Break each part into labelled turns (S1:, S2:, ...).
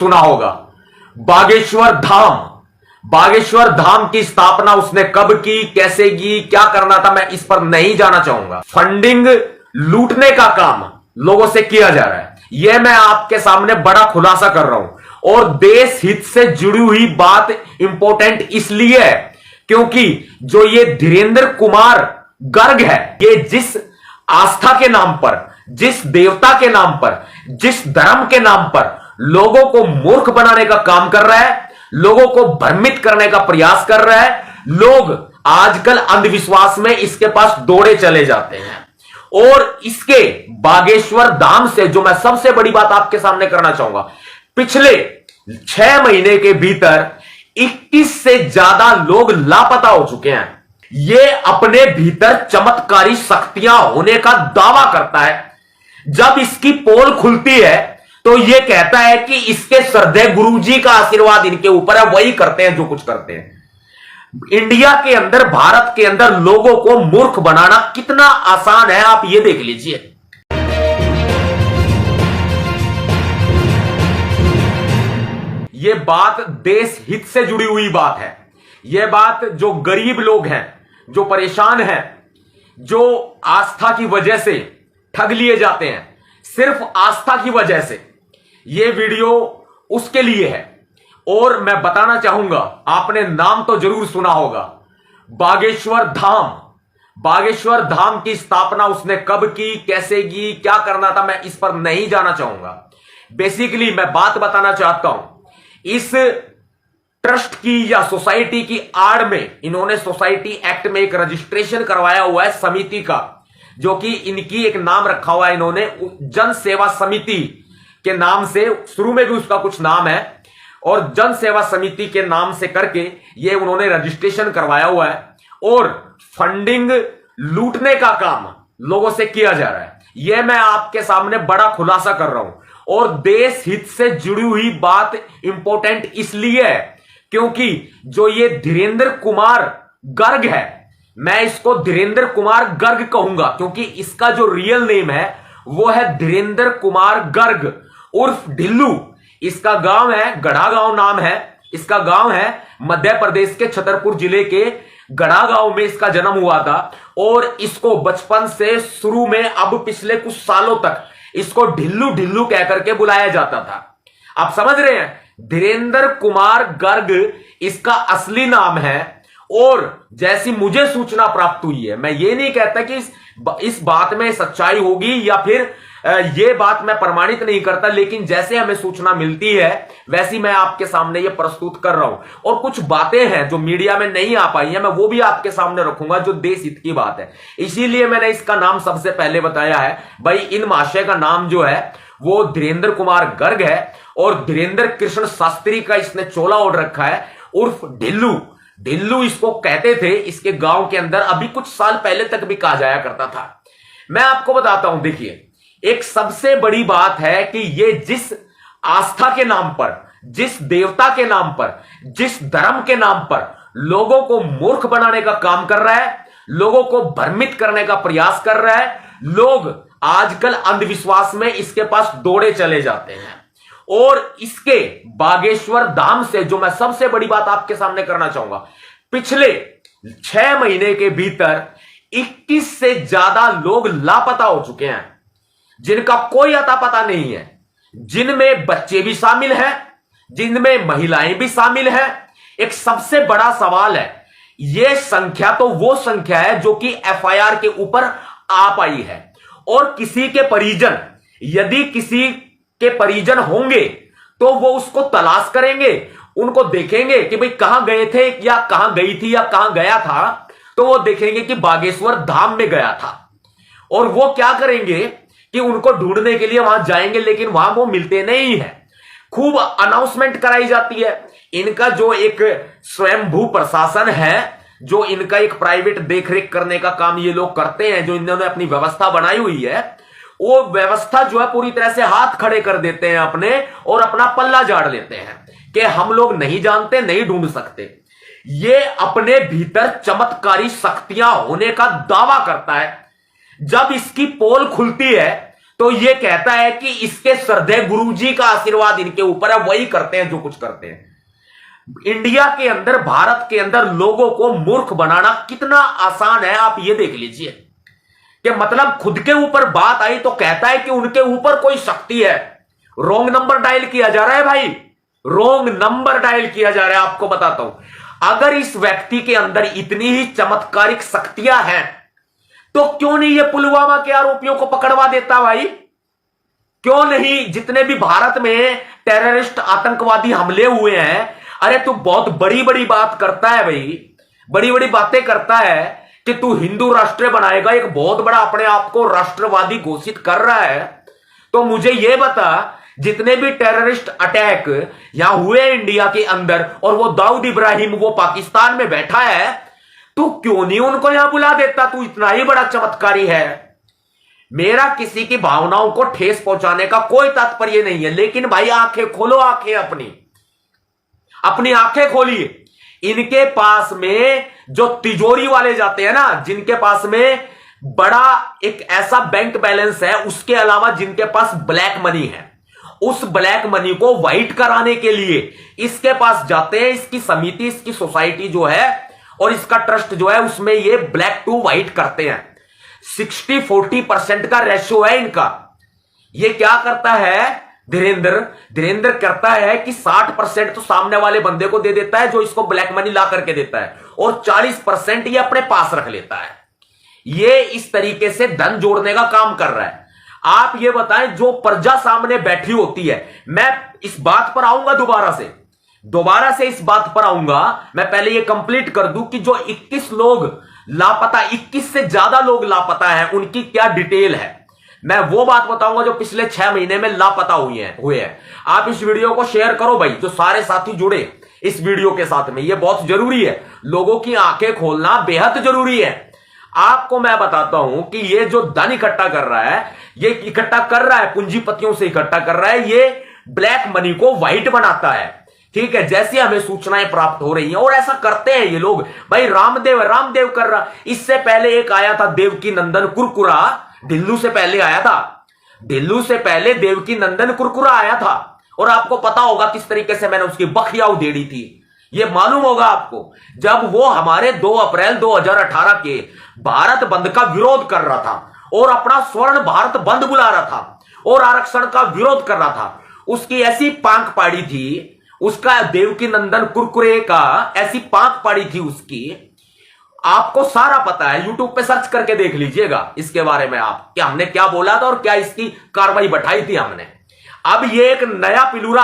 S1: सुना होगा बागेश्वर धाम। बागेश्वर धाम की स्थापना उसने कब की, कैसे की, क्या करना था, मैं इस पर नहीं जाना चाहूंगा। फंडिंग लूटने का काम लोगों से किया जा रहा है, यह मैं आपके सामने बड़ा खुलासा कर रहा हूं। और देश हित से जुड़ी हुई बात इंपॉर्टेंट इसलिए है क्योंकि जो ये धीरेन्द्र कुमार गर्ग है, ये जिस आस्था के नाम पर, जिस देवता के नाम पर, जिस धर्म के नाम पर लोगों को मूर्ख बनाने का काम कर रहा है, लोगों को भ्रमित करने का प्रयास कर रहा है, लोग आजकल अंधविश्वास में इसके पास दौड़े चले जाते हैं। और इसके बागेश्वर धाम से जो मैं सबसे बड़ी बात आपके सामने करना चाहूंगा, पिछले 6 महीने के भीतर 21 से ज्यादा लोग लापता हो चुके हैं। ये अपने भीतर चमत्कारी शक्तियां होने का दावा करता है। जब इसकी पोल खुलती है तो यह कहता है कि इसके श्रद्धेय गुरुजी का आशीर्वाद इनके ऊपर है, वही करते हैं जो कुछ करते हैं। इंडिया के अंदर, भारत के अंदर लोगों को मूर्ख बनाना कितना आसान है, आप ये देख लीजिए। यह बात देश हित से जुड़ी हुई बात है। यह बात जो गरीब लोग हैं, जो परेशान हैं, जो आस्था की वजह से ठग लिए जाते हैं, सिर्फ आस्था की वजह से, यह वीडियो उसके लिए है। और मैं बताना चाहूंगा, आपने नाम तो जरूर सुना होगा बागेश्वर धाम। बागेश्वर धाम की स्थापना उसने कब की, कैसे की, क्या करना था, मैं इस पर नहीं जाना चाहूंगा। बेसिकली मैं बात बताना चाहता हूं, इस ट्रस्ट की या सोसाइटी की आड़ में इन्होंने सोसाइटी एक्ट में एक रजिस्ट्रेशन करवाया हुआ है समिति का, जो कि इनकी एक नाम रखा हुआ है इन्होंने जन सेवा समिति के नाम से। शुरू में भी उसका कुछ नाम है और जन सेवा समिति के नाम से करके ये उन्होंने रजिस्ट्रेशन करवाया हुआ है। और फंडिंग लूटने का काम लोगों से किया जा रहा है, यह मैं आपके सामने बड़ा खुलासा कर रहा हूं। और देश हित से जुड़ी हुई बात इंपॉर्टेंट इसलिए है क्योंकि जो ये धीरेन्द्र कुमार गर्ग है, मैं इसको धीरेन्द्र कुमार गर्ग कहूंगा क्योंकि इसका जो रियल नेम है वो है धीरेन्द्र कुमार गर्ग उर्फ ढिल्लू। इसका गांव है गढ़ा गांव, नाम है इसका गांव है मध्य प्रदेश के छतरपुर जिले के गढ़ा गांव में इसका जन्म हुआ था। और इसको बचपन से शुरू में, अब पिछले कुछ सालों तक इसको ढिल्लू ढिल्लू कहकर के बुलाया जाता था। आप समझ रहे हैं, धीरेन्द्र कुमार गर्ग इसका असली नाम है। और जैसी मुझे सूचना प्राप्त हुई है, मैं ये नहीं कहता कि इस बात में सच्चाई होगी या फिर ये बात मैं प्रमाणित नहीं करता, लेकिन जैसे हमें सूचना मिलती है वैसी मैं आपके सामने ये प्रस्तुत कर रहा हूं। और कुछ बातें हैं जो मीडिया में नहीं आ पाई है, मैं वो भी आपके सामने रखूंगा जो देश हित की बात है। इसीलिए मैंने इसका नाम सबसे पहले बताया है। भाई, इन महाशय का नाम जो है वो धीरेन्द्र कुमार गर्ग है और धीरेन्द्र कृष्ण शास्त्री का इसने चोला ओढ़ रखा है उर्फ ढिल्लू। ढिल्लू इसको कहते थे इसके गांव के अंदर, अभी कुछ साल पहले तक भी कहा जाया करता था। मैं आपको बताता हूं, देखिए, एक सबसे बड़ी बात है कि ये जिस आस्था के नाम पर, जिस देवता के नाम पर, जिस धर्म के नाम पर लोगों को मूर्ख बनाने का काम कर रहा है, लोगों को भ्रमित करने का प्रयास कर रहा है, लोग आजकल अंधविश्वास में इसके पास दौड़े चले जाते हैं। और इसके बागेश्वर धाम से जो मैं सबसे बड़ी बात आपके सामने करना चाहूंगा, पिछले 6 महीने के भीतर 21 से ज्यादा लोग लापता हो चुके हैं, जिनका कोई अता पता नहीं है, जिनमें बच्चे भी शामिल हैं, जिनमें महिलाएं भी शामिल हैं। एक सबसे बड़ा सवाल है, यह संख्या तो वो संख्या है जो कि एफआईआर के ऊपर आ पाई है। और किसी के परिजन, यदि किसी के परिजन होंगे तो वो उसको तलाश करेंगे, उनको देखेंगे कि भाई कहां गए थे या कहां गई थी या कहां गया था, तो वो देखेंगे कि बागेश्वर धाम में गया था। और वो क्या करेंगे कि उनको ढूंढने के लिए वहां जाएंगे, लेकिन वहां वो मिलते नहीं है। खूब अनाउंसमेंट कराई जाती है। इनका जो एक स्वयंभू प्रशासन है, जो इनका एक प्राइवेट देखरेख करने का काम ये लोग करते हैं, जो इन्होंने अपनी व्यवस्था बनाई हुई है, वो व्यवस्था जो है पूरी तरह से हाथ खड़े कर देते हैं अपने और अपना पल्ला झाड़ लेते हैं कि हम लोग नहीं जानते, नहीं ढूंढ सकते। ये अपने भीतर चमत्कारी शक्तियां होने का दावा करता है। जब इसकी पोल खुलती है तो ये कहता है कि इसके श्रद्धेय गुरुजी का आशीर्वाद इनके ऊपर है, वही करते हैं जो कुछ करते हैं। इंडिया के अंदर, भारत के अंदर लोगों को मूर्ख बनाना कितना आसान है, आप ये देख लीजिए कि मतलब खुद के ऊपर बात आई तो कहता है कि उनके ऊपर कोई शक्ति है। रॉन्ग नंबर डायल किया जा रहा है भाई, रॉन्ग नंबर डायल किया जा रहा है। आपको बताता हूं, अगर इस व्यक्ति के अंदर इतनी ही चमत्कारिक शक्तियां हैं तो क्यों नहीं ये पुलवामा के आरोपियों को पकड़वा देता भाई? क्यों नहीं? जितने भी भारत में टेररिस्ट आतंकवादी हमले हुए हैं, अरे तू बहुत बड़ी बड़ी बात करता है भाई, बड़ी बड़ी बातें करता है कि तू हिंदू राष्ट्र बनाएगा, एक बहुत बड़ा अपने आप को राष्ट्रवादी घोषित कर रहा है। तो मुझे यह बता, जितने भी टेररिस्ट अटैक यहां हुए इंडिया के अंदर, और वो दाऊद इब्राहिम वो पाकिस्तान में बैठा है, तू क्यों नहीं उनको यहां बुला देता? तू इतना ही बड़ा चमत्कारी है। मेरा किसी की भावनाओं को ठेस पहुंचाने का कोई तात्पर्य नहीं है, लेकिन भाई आंखें खोलो, आंखें अपनी आंखें खोलिए। इनके पास में जो तिजोरी वाले जाते हैं ना, जिनके पास में बड़ा एक ऐसा बैंक बैलेंस है, उसके अलावा जिनके पास ब्लैक मनी है, उस ब्लैक मनी को व्हाइट कराने के लिए इसके पास जाते हैं। इसकी समिति, इसकी सोसाइटी जो है और इसका ट्रस्ट जो है, उसमें ये ब्लैक टू व्हाइट करते हैं। 60-40% का रेशियो है इनका। ये क्या करता है धीरेन्द्र करता है कि 60% तो सामने वाले बंदे को दे देता है जो इसको ब्लैक मनी ला करके देता है, और 40% ये अपने पास रख लेता है। ये इस तरीके से धन जोड़ने का काम कर रहा है। आप ये बताएं, जो प्रजा सामने बैठी होती है, मैं इस बात पर आऊंगा दोबारा से इस बात पर आऊंगा। मैं पहले ये कंप्लीट कर दूं कि जो 21 लोग लापता, 21 से ज्यादा लोग लापता हैं, उनकी क्या डिटेल है, मैं वो बात बताऊंगा जो पिछले 6 महीने में लापता हुए हैं। आप इस वीडियो को शेयर करो भाई, जो सारे साथी जुड़े इस वीडियो के साथ में, ये बहुत जरूरी है। लोगों की आंखें खोलना बेहद जरूरी है। आपको मैं बताता हूं कि ये जो धन इकट्ठा कर रहा है, ये इकट्ठा कर रहा है पूंजीपतियों से इकट्ठा कर रहा है, ये ब्लैक मनी को व्हाइट बनाता है। ठीक है, जैसे हमें सूचनाएं प्राप्त हो रही हैं, और ऐसा करते हैं ये लोग भाई। रामदेव कर रहा, इससे पहले एक आया था देवकी नंदन कुरकुरा, ढिल्लू से पहले आया था, ढिल्लू से पहले देवकी नंदन कुरकुरा आया था, और आपको पता होगा किस तरीके से मैंने उसकी बखिया उधेड़ी थी। ये मालूम होगा आपको, जब वो हमारे 2 अप्रैल 2018 के भारत बंद का विरोध कर रहा था और अपना स्वर्ण भारत बंद बुला रहा था और आरक्षण का विरोध कर रहा था, उसकी ऐसी पांख पाड़ी थी, उसका देवकी नंदन कुरकुरे का ऐसी पांख पाड़ी थी उसकी, आपको सारा पता है। यूट्यूब पे सर्च करके देख लीजिएगा इसके बारे में आप, कि हमने क्या बोला था और क्या इसकी कार्रवाई बैठाई थी हमने। अब ये एक नया पिलूरा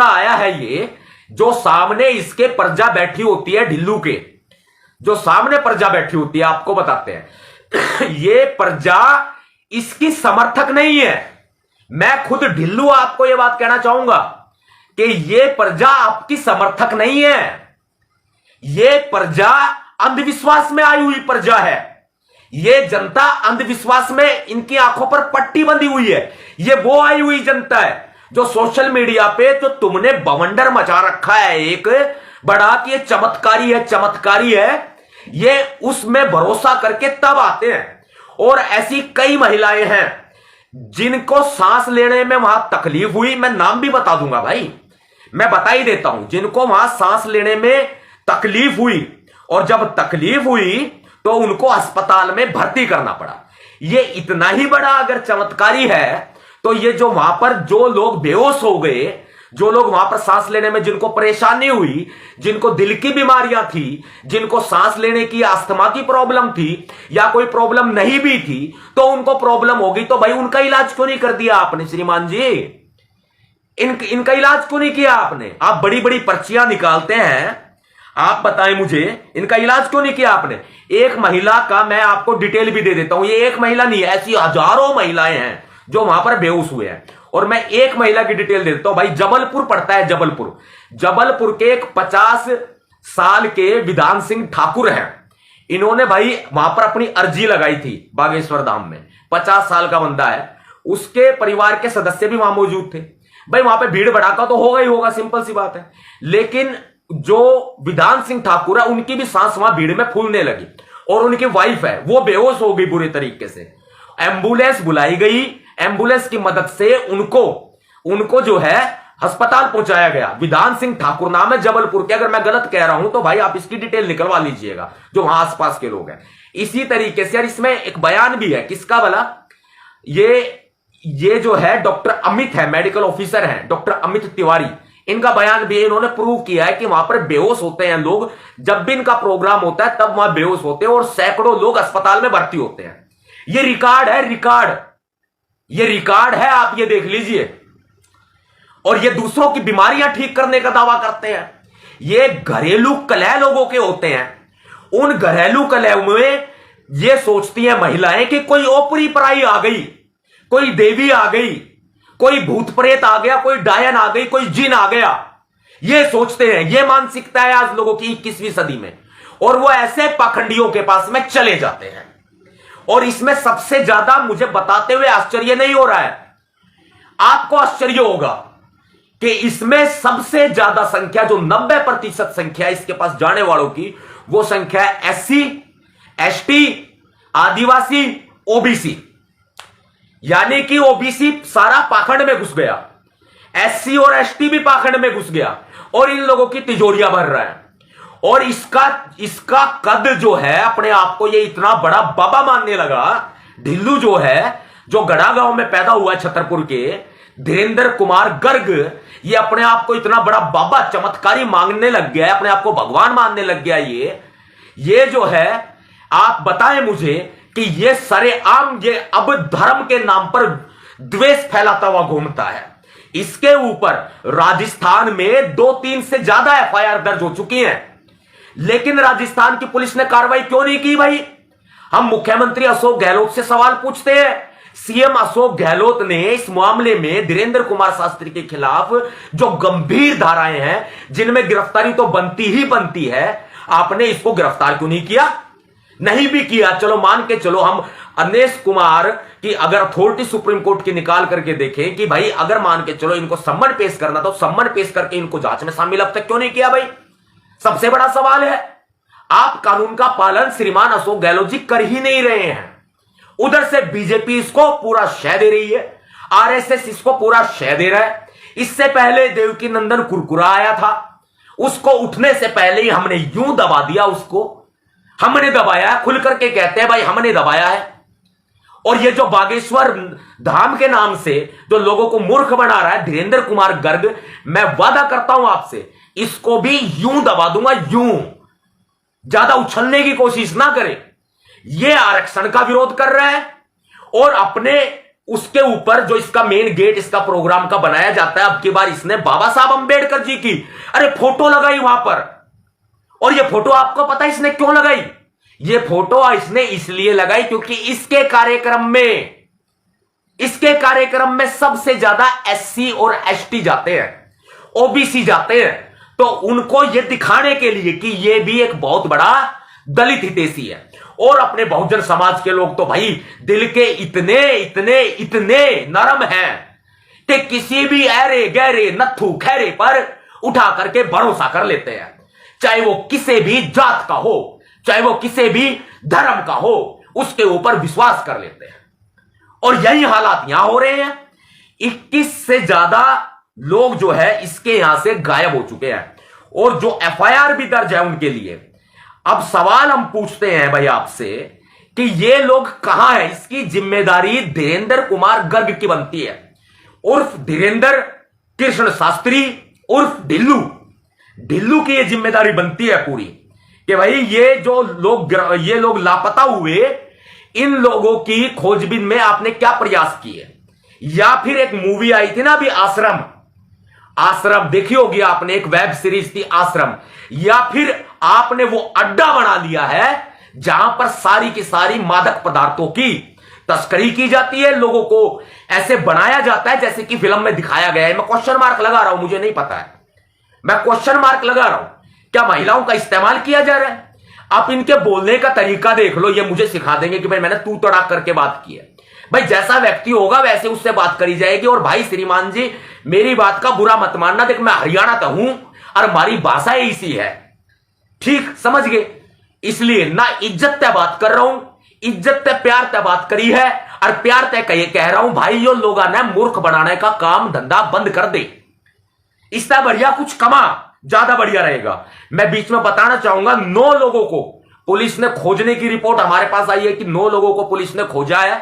S1: आया है, ये जो सामने इसके प्रजा बैठी होती है, ढिल्लू के जो सामने प्रजा बैठी होती है, आपको बताते हैं ये प्रजा इसकी समर्थक नहीं है। मैं खुद ढिल्लू आपको यह बात कहना चाहूंगा कि यह प्रजा आपकी समर्थक नहीं है। यह प्रजा अंधविश्वास में आई हुई प्रजा है। यह जनता अंधविश्वास में, इनकी आंखों पर पट्टी बंधी हुई है। यह वो आई हुई जनता है जो सोशल मीडिया पे जो तुमने बवंडर मचा रखा है एक बड़ा कि ये चमत्कारी है, ये उसमें भरोसा करके तब आते हैं। और ऐसी कई महिलाएं हैं जिनको सांस लेने में वहां तकलीफ हुई, मैं नाम भी बता दूंगा भाई, मैं बता ही देता हूं, जिनको वहां सांस लेने में तकलीफ हुई, और जब तकलीफ हुई तो उनको अस्पताल में भर्ती करना पड़ा। ये इतना ही बड़ा अगर चमत्कारी है, तो ये जो वहां पर जो लोग बेहोश हो गए, जो लोग वहां पर सांस लेने में जिनको परेशानी हुई, जिनको दिल की बीमारियां थी, जिनको सांस लेने की अस्थमा की प्रॉब्लम थी, या कोई प्रॉब्लम नहीं भी थी, तो उनको प्रॉब्लम होगी, तो भाई उनका इलाज क्यों नहीं कर दिया आपने श्रीमान जी? इनका इलाज क्यों नहीं किया आपने? आप बड़ी बड़ी पर्चियां निकालते हैं, आप बताएं मुझे, इनका इलाज क्यों नहीं किया आपने? एक महिला का मैं आपको डिटेल भी दे देता हूं, ये एक महिला नहीं है, ऐसी हजारों महिलाएं हैं जो वहां पर बेहोश हुए हैं, और मैं एक महिला की डिटेल दे देता हूं भाई। जबलपुर पड़ता है, जबलपुर के एक 50 साल के विधान सिंह ठाकुर हैं। इन्होंने भाई वहां पर अपनी अर्जी लगाई थी बागेश्वर धाम में। 50 साल का बंदा है, उसके परिवार के सदस्य भी वहां मौजूद थे। भाई वहां पे भीड़ भड़ाका तो होगा ही होगा, सिंपल सी बात है, लेकिन जो विधान सिंह ठाकुर है उनकी भी सांस वहां भीड़ में फूलने लगी, और उनकी वाइफ है वो बेहोश हो गई बुरे तरीके से। एम्बुलेंस बुलाई गई, एम्बुलेंस की मदद से उनको जो है अस्पताल पहुंचाया गया। विधान सिंह ठाकुर नाम है जबलपुर के। अगर मैं गलत कह रहा हूं तो भाई आप इसकी डिटेल निकलवा लीजिएगा जो वहां आसपास के लोग हैं। इसी तरीके से यार इसमें एक बयान भी है, किसका वाला, ये जो है डॉक्टर अमित है, मेडिकल ऑफिसर हैं डॉक्टर अमित तिवारी, इनका बयान भी है। इन्होंने प्रूव किया है कि वहां पर बेहोश होते हैं लोग, जब भी इनका प्रोग्राम होता है तब वहां बेहोश होते हैं और सैकड़ों लोग अस्पताल में भर्ती होते हैं। ये रिकॉर्ड है, ये रिकॉर्ड है, आप ये देख लीजिए। और ये दूसरों की बीमारियां ठीक करने का दावा करते हैं। ये घरेलू कलह लोगों के होते हैं। उन घरेलू कलह में ये सोचती हैं महिलाएं कि कोई ओपरी पराई आ गई, कोई देवी आ गई, कोई भूत प्रेत आ गया, कोई डायन आ गई, कोई जिन आ गया। ये सोचते हैं, ये मानसिकता है आज लोगों की 21वीं सदी में। और वो ऐसे पाखंडियों के पास में चले जाते हैं। और इसमें सबसे ज्यादा मुझे बताते हुए आश्चर्य नहीं हो रहा है, आपको आश्चर्य होगा कि इसमें सबसे ज्यादा संख्या, जो 90% संख्या इसके पास जाने वालों की, वो संख्या है एससी, एसटी, आदिवासी, ओबीसी। यानी कि ओबीसी सारा पाखंड में घुस गया, एससी और एसटी भी पाखंड में घुस गया और इन लोगों की तिजोरियां भर रहा है। और इसका कद जो है, अपने आप को ये इतना बड़ा बाबा मानने लगा। ढिल्लू जो है, जो गढ़ा गांव में पैदा हुआ छतरपुर के, धीरेन्द्र कुमार गर्ग, ये अपने आप को इतना बड़ा बाबा चमत्कारी मांगने लग गया है, अपने आप को भगवान मानने लग गया। ये जो है, आप बताएं मुझे कि ये सरेआम ये अब धर्म के नाम पर द्वेष फैलाता हुआ घूमता है। इसके ऊपर राजस्थान में 2-3 से ज्यादा एफआईआर दर्ज हो चुकी हैं, लेकिन राजस्थान की पुलिस ने कार्रवाई क्यों नहीं की भाई? हम मुख्यमंत्री अशोक गहलोत से सवाल पूछते हैं। सीएम अशोक गहलोत ने इस मामले में धीरेन्द्र कुमार शास्त्री के खिलाफ जो गंभीर धाराएं हैं, जिनमें गिरफ्तारी तो बनती ही बनती है, आपने इसको गिरफ्तार क्यों नहीं किया? नहीं भी किया, चलो मान के चलो, हम अनिश कुमार की अगर अथॉरिटी सुप्रीम कोर्ट की निकाल करके देखें कि भाई अगर मान के चलो इनको सम्मन पेश करना, तो सम्मन पेश करके इनको जांच में शामिल अब तक क्यों नहीं किया भाई? सबसे बड़ा सवाल है। आप कानून का पालन श्रीमान अशोक गहलोत जी कर ही नहीं रहे हैं। उधर से बीजेपी इसको पूरा शह दे रही है, आरएसएस इसको पूरा शह दे रहा है। इससे पहले देवकी नंदन कुरकुरा आया था, उसको उठने से पहले ही हमने यूं दबा दिया, उसको हमने दबाया, खुल करके कहते हैं भाई हमने दबाया है। और ये जो बागेश्वर धाम के नाम से जो लोगों को मूर्ख बना रहा है धीरेन्द्र कुमार गर्ग, मैं वादा करता हूं आपसे, इसको भी यूं दबा दूंगा, यूं। ज्यादा उछलने की कोशिश ना करें। ये आरक्षण का विरोध कर रहा है और अपने उसके ऊपर जो इसका मेन गेट इसका प्रोग्राम का बनाया जाता है, अब की बार इसने बाबा साहब अंबेडकर जी की अरे फोटो लगाई वहां पर। और ये फोटो आपको पता है इसने क्यों लगाई? ये फोटो इसने इसलिए लगाई क्योंकि इसके कार्यक्रम में सबसे ज्यादा एससी और एसटी जाते हैं, ओबीसी जाते हैं। तो उनको ये दिखाने के लिए कि ये भी एक बहुत बड़ा दलित हितैषी है। और अपने बहुजन समाज के लोग तो भाई दिल के इतने इतने इतने नरम हैं कि किसी भी ऐरे गहरे नत्थु खैरे पर उठा करके भरोसा कर लेते हैं, चाहे वो किसी भी जात का हो, चाहे वो किसी भी धर्म का हो, उसके ऊपर विश्वास कर लेते हैं। और यही हालात यहां हो रहे हैं। 21 से ज्यादा लोग जो है इसके यहां से गायब हो चुके हैं और जो एफआईआर भी दर्ज है उनके लिए। अब सवाल हम पूछते हैं भाई आपसे कि ये लोग कहां हैं? इसकी जिम्मेदारी धीरेन्द्र कुमार गर्ग की बनती है, उर्फ धीरेन्द्र कृष्ण शास्त्री उर्फ ढिल्लू की ये जिम्मेदारी बनती है पूरी कि भाई ये लोग लापता हुए, इन लोगों की खोजबीन में आपने क्या प्रयास किए? या फिर एक मूवी आई थी ना अभी, आश्रम देखी होगी आपने, एक वेब सीरीज थी आश्रम। या फिर आपने वो अड्डा बना लिया है जहां पर सारी की सारी मादक पदार्थों की तस्करी की जाती है, लोगों को ऐसे बनाया जाता है जैसे कि फिल्म में दिखाया गया है। मैं क्वेश्चन मार्क लगा रहा हूं, मुझे नहीं पता है, मैं क्वेश्चन मार्क लगा रहा हूं। क्या महिलाओं का इस्तेमाल किया जा रहा है? आप इनके बोलने का तरीका देख लो, ये मुझे सिखा देंगे कि भाई मैंने तू तड़ाक करके बात की है। भाई जैसा व्यक्ति होगा वैसे उससे बात करी जाएगी। और भाई श्रीमान जी, मेरी बात का बुरा मत मानना, देख मैं हरियाणा का हूं और हमारी भाषा इसी है, ठीक समझ गए? इसलिए ना इज्जत पे बात कर रहा हूं, इज्जत ते प्यार ते बात करी है, और प्यार ते कह रहा हूं भाई, यो लोगों ने मूर्ख बनाने का काम धंधा बंद कर दे। इससे बढ़िया कुछ कमा, ज्यादा बढ़िया रहेगा। मैं बीच में बताना चाहूंगा, 9 लोगों को पुलिस ने खोजने की रिपोर्ट हमारे पास आई है कि 9 लोगों को पुलिस ने खोजा है,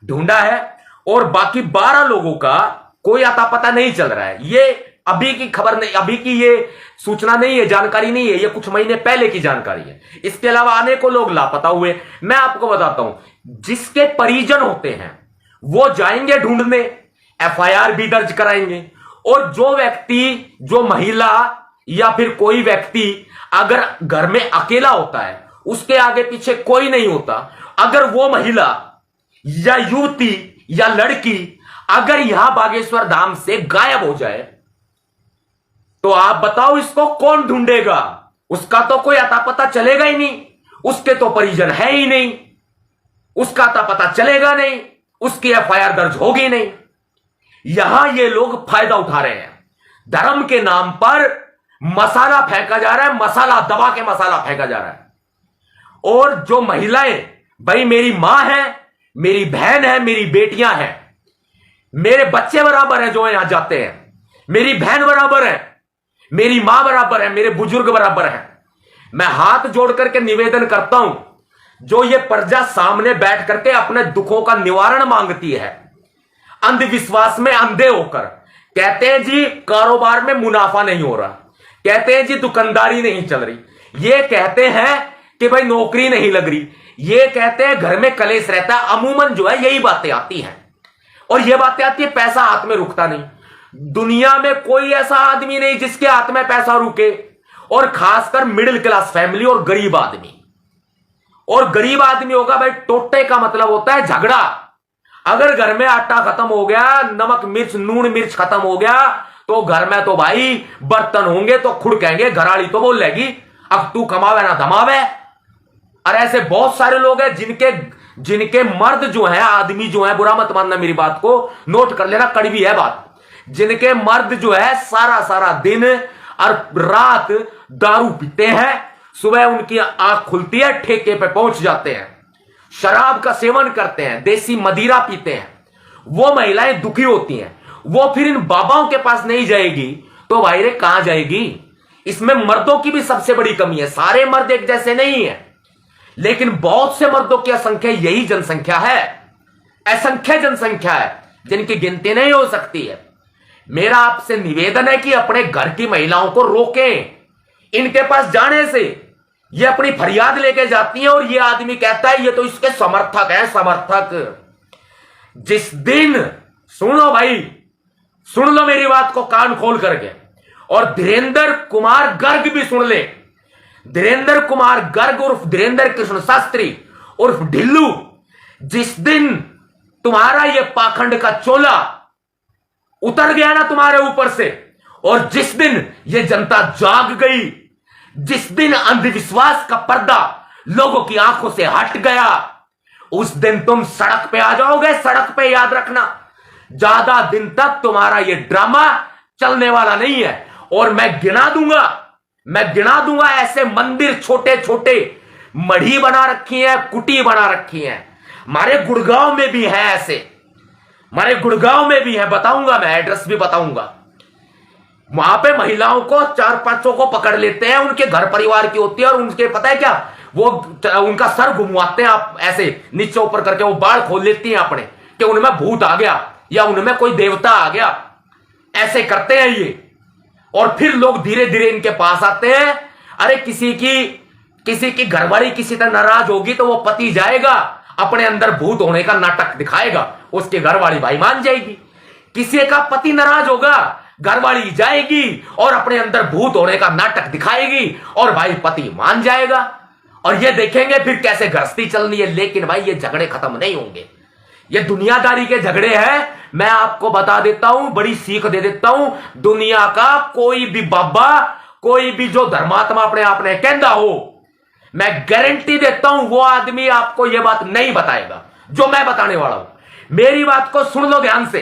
S1: ढूंढा है, और बाकी 12 लोगों का कोई अता पता नहीं चल रहा है। ये अभी की खबर नहीं, अभी की ये सूचना नहीं है, जानकारी नहीं है, ये कुछ महीने पहले की जानकारी है। इसके अलावा अनेकों लोग लापता हुए। मैं आपको बताता हूं, जिसके परिजन होते हैं वो जाएंगे ढूंढने, एफआईआर भी दर्ज कराएंगे, और जो व्यक्ति, जो महिला या फिर कोई व्यक्ति अगर घर में अकेला होता है, उसके आगे पीछे कोई नहीं होता, अगर वो महिला या युवती या लड़की अगर यहां बागेश्वर धाम से गायब हो जाए, तो आप बताओ इसको कौन ढूंढेगा? उसका तो कोई अता पता चलेगा ही नहीं, उसके तो परिजन है ही नहीं, उसका अता पता चलेगा नहीं, उसकी एफआईआर दर्ज होगी नहीं। यहां ये लोग फायदा उठा रहे हैं, धर्म के नाम पर मसाला फेंका जा रहा है, मसाला दबा के मसाला फेंका जा रहा है। और जो महिलाएं, भाई मेरी मां है, मेरी बहन है, मेरी बेटियां हैं, मेरे बच्चे बराबर हैं, जो यहां जाते हैं, मेरी बहन बराबर है, मेरी मां बराबर है, मेरे बुजुर्ग बराबर हैं। मैं हाथ जोड़ करके निवेदन करता हूं, जो ये प्रजा सामने बैठ करके अपने दुखों का निवारण मांगती है, अंधविश्वास में अंधे होकर, कहते हैं जी कारोबार में मुनाफा नहीं हो रहा, कहते हैं जी दुकानदारी नहीं चल रही, ये कहते हैं कि भाई नौकरी नहीं लग रही, ये कहते हैं घर में कलेश रहता है, अमूमन जो है यही बातें आती हैं। और ये बातें आती है, पैसा हाथ में रुकता नहीं। दुनिया में कोई ऐसा आदमी नहीं जिसके हाथ में पैसा रुके, और खासकर मिडिल क्लास फैमिली और गरीब आदमी। और गरीब आदमी होगा भाई, टोटे का मतलब होता है झगड़ा। अगर घर में आटा खत्म हो गया, नमक मिर्च नून मिर्च खत्म हो गया, तो घर में तो भाई बर्तन होंगे तो खुड़केंगे, घराड़ी तो बोल लेगी अब तू कमावे ना धमावे। और ऐसे बहुत सारे लोग हैं जिनके मर्द जो है, आदमी जो है, बुरा मत मानना मेरी बात को, नोट कर लेना, कड़वी है बात, जिनके मर्द जो है सारा सारा दिन और रात दारू पीते हैं, सुबह उनकी आंख खुलती है, ठेके पे पहुंच जाते हैं, शराब का सेवन करते हैं, देसी मदिरा पीते हैं, वो महिलाएं दुखी होती हैं। वो फिर इन बाबाओं के पास नहीं जाएगी तो भाई रे कहां जाएगी? इसमें मर्दों की भी सबसे बड़ी कमी है। सारे मर्द एक जैसे नहीं है, लेकिन बहुत से मर्दों की असंख्या यही जनसंख्या है, असंख्य जनसंख्या है, जिनकी गिनती नहीं हो सकती है। मेरा आपसे निवेदन है कि अपने घर की महिलाओं को रोकें, इनके पास जाने से ये अपनी फरियाद लेके जाती है, और ये आदमी कहता है ये तो इसके समर्थक है, समर्थक। जिस दिन, सुनो भाई, सुन लो मेरी बात को कान खोल करके, और धीरेन्द्र कुमार गर्ग भी सुन ले। धीरेन्द्र कुमार गर्ग उर्फ धीरेन्द्र कृष्ण शास्त्री उर्फ ढिल्लू, जिस दिन तुम्हारा ये पाखंड का चोला उतर गया ना तुम्हारे ऊपर से, और जिस दिन ये जनता जाग गई, जिस दिन अंधविश्वास का पर्दा लोगों की आंखों से हट गया, उस दिन तुम सड़क पे आ जाओगे। सड़क पे, याद रखना, ज्यादा दिन तक तुम्हारा ये ड्रामा चलने वाला नहीं है। और मैं गिना दूंगा ऐसे मंदिर, छोटे छोटे मढ़ी बना रखी है, कुटी बना रखी है, हमारे गुड़गांव में भी है ऐसे, हमारे गुड़गांव में भी है, बताऊंगा, मैं एड्रेस भी बताऊंगा। वहां पे महिलाओं को 4-5 को पकड़ लेते हैं, उनके घर परिवार की होती है, और उनके पता है क्या, वो उनका सर घुमवाते हैं आप ऐसे नीचे ऊपर करके, वो बाल खोल लेती हैं अपने कि उनमें भूत आ गया या उनमें कोई देवता आ गया, ऐसे करते हैं ये। और फिर लोग धीरे धीरे इनके पास आते हैं। अरे किसी की घरवाली किसी तरह नाराज होगी तो वो पति जाएगा, अपने अंदर भूत होने का नाटक दिखाएगा, उसके घरवाली भाई मान जाएगी। किसी का पति नाराज होगा, घरवाली जाएगी और अपने अंदर भूत होने का नाटक दिखाएगी, और भाई पति मान जाएगा, और ये देखेंगे फिर कैसे गृहस्थी चलनी है। लेकिन भाई ये झगड़े खत्म नहीं होंगे, ये दुनियादारी के झगड़े हैं। मैं आपको बता देता हूं, बड़ी सीख दे देता हूं, दुनिया का कोई भी बाबा, कोई भी जो धर्मात्मा अपने आप ने कहता हो, मैं गारंटी देता हूं वो आदमी आपको यह बात नहीं बताएगा जो मैं बताने वाला हूं। मेरी बात को सुन लो ध्यान से।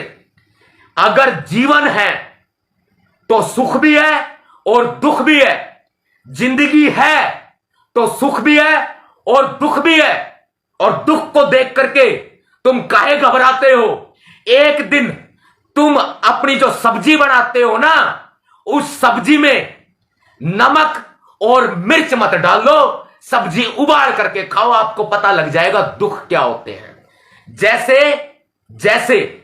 S1: अगर जीवन है तो सुख भी है और दुख भी है, जिंदगी है तो सुख भी है और दुख भी है, और दुख को देख करके तुम काहे घबराते हो? एक दिन तुम अपनी जो सब्जी बनाते हो ना, उस सब्जी में नमक और मिर्च मत डालो, सब्जी उबाल करके खाओ, आपको पता लग जाएगा दुख क्या होते हैं। जैसे जैसे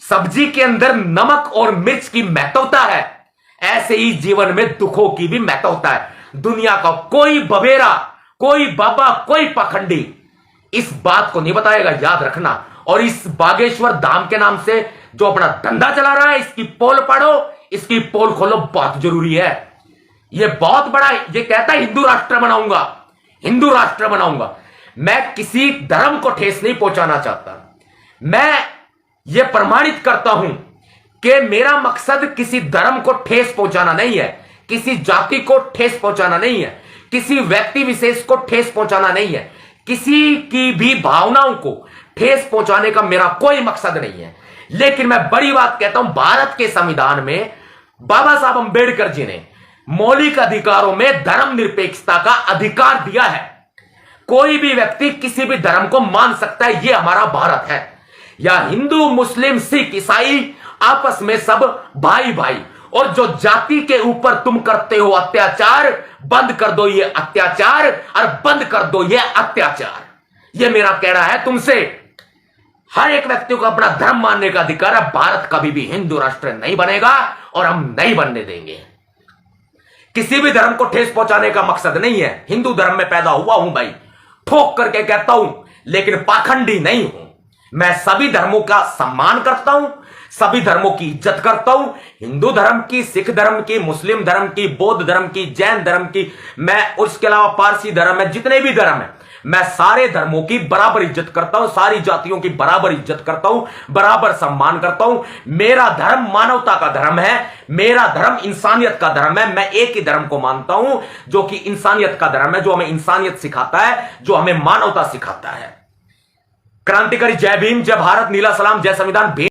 S1: सब्जी के अंदर नमक और मिर्च की महत्वता है, ऐसे ही जीवन में दुखों की भी महत्वता है। दुनिया का कोई बबेरा, कोई बाबा, कोई पाखंडी इस बात को नहीं बताएगा, याद रखना। और इस बागेश्वर धाम के नाम से जो अपना धंधा चला रहा है, इसकी पोल पढ़ो, इसकी पोल खोलो, बहुत जरूरी है। ये बहुत बड़ा, ये कहता है हिंदू राष्ट्र बनाऊंगा, हिंदू राष्ट्र बनाऊंगा। मैं किसी धर्म को ठेस नहीं पहुंचाना चाहता। मैं ये प्रमाणित करता हूं कि मेरा मकसद किसी धर्म को ठेस पहुंचाना नहीं है, किसी जाति को ठेस पहुंचाना नहीं है, किसी व्यक्ति विशेष को ठेस पहुंचाना नहीं है, किसी की भी भावनाओं को ठेस पहुंचाने का मेरा कोई मकसद नहीं है। लेकिन मैं बड़ी बात कहता हूं, भारत के संविधान में बाबा साहब अंबेडकर जी ने मौलिक अधिकारों में धर्मनिरपेक्षता का अधिकार दिया है। कोई भी व्यक्ति किसी भी धर्म को मान सकता है, यह हमारा भारत है। या हिंदू, मुस्लिम, सिख, ईसाई आपस में सब भाई भाई। और जो जाति के ऊपर तुम करते हो अत्याचार, बंद कर दो ये अत्याचार और बंद कर दो ये अत्याचार। ये मेरा कहना है तुमसे। हर एक व्यक्ति को अपना धर्म मानने का अधिकार है। भारत कभी भी हिंदू राष्ट्र नहीं बनेगा और हम नहीं बनने देंगे। किसी भी धर्म को ठेस पहुंचाने का मकसद नहीं है। हिंदू धर्म में पैदा हुआ हूं भाई, ठोक करके कहता हूं, लेकिन पाखंडी नहीं हूं। मैं सभी धर्मों का सम्मान करता हूं, सभी धर्मों की इज्जत करता हूं। हिंदू धर्म की, सिख धर्म की, मुस्लिम धर्म की, बौद्ध धर्म की, जैन धर्म की, मैं उसके अलावा पारसी धर्म है, जितने भी धर्म है, मैं सारे धर्मों की बराबर इज्जत करता हूं, सारी जातियों की बराबर इज्जत करता हूं, बराबर सम्मान करता हूं। मेरा धर्म मानवता का धर्म है, मेरा धर्म इंसानियत का धर्म है। मैं एक ही धर्म को मानता हूं जो कि इंसानियत का धर्म है, जो हमें इंसानियत सिखाता है, जो हमें मानवता सिखाता है। क्रांतिकारी जय भीम, जय भारत, नीला सलाम, जय संविधान।